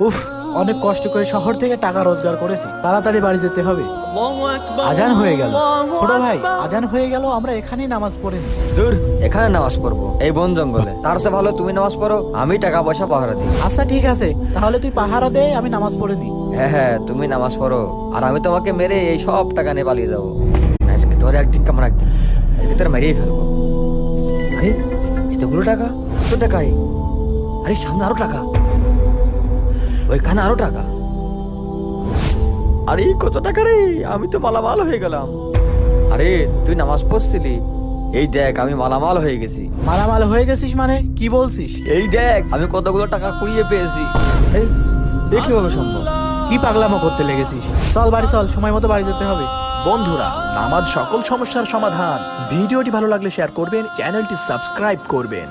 উফ, অনেক কষ্ট করে শহর থেকে টাকা রোজগার করেছি, তাড়াতাড়ি বাড়ি যেতে হবে। আজান হয়ে গেল। ছোট ভাই, আজান হয়ে গেল, আমরা এখানেই নামাজ পড়ে নিই। দূর, এখানে নামাজ পড়বো এই বন জঙ্গলে? তার চেয়ে ভালো তুমি নামাজ পড়ো, আমি টাকা পয়সা পাহারা দিই। আচ্ছা ঠিক আছে, তাহলে তুই পাহারা দে, আমি নামাজ পড়ে নিই। হ্যাঁ হ্যাঁ, তুমি নামাজ পড়ো আর আমি তোমাকে মেরে এই সব টাকা নিয়ে পালিয়ে যাবো। আজকে তোর একদিন কেমন একদিন, আজকে তোর মেরেই ফেলবো। আরে এতগুলো টাকা, কত টাকাই? আরে সামনে আরো টাকা, ওইখানে আরো টাকা। আরে কত টাকা রে, আমি তো মালামাল হয়ে গেলাম। আরে তুই নামাজ পড়ছিলি, এই দেখ আমি মালামাল হয়ে গেছি। মালামাল হয়ে গেছিস মানে কি বলছিস? এই দেখ আমি কতগুলো টাকা কুড়িয়ে পেয়েছি। এই কিভাবে সম্ভব? কি পাগলামো করতে লেগেছিস? চল বাড়ি চল, সময় মতো বাড়ি যেতে হবে। বন্ধুরা, নামাজ সকল সমস্যার সমাধান। ভিডিওটি ভালো লাগলে শেয়ার করবেন, চ্যানেলটি সাবস্ক্রাইব করবেন।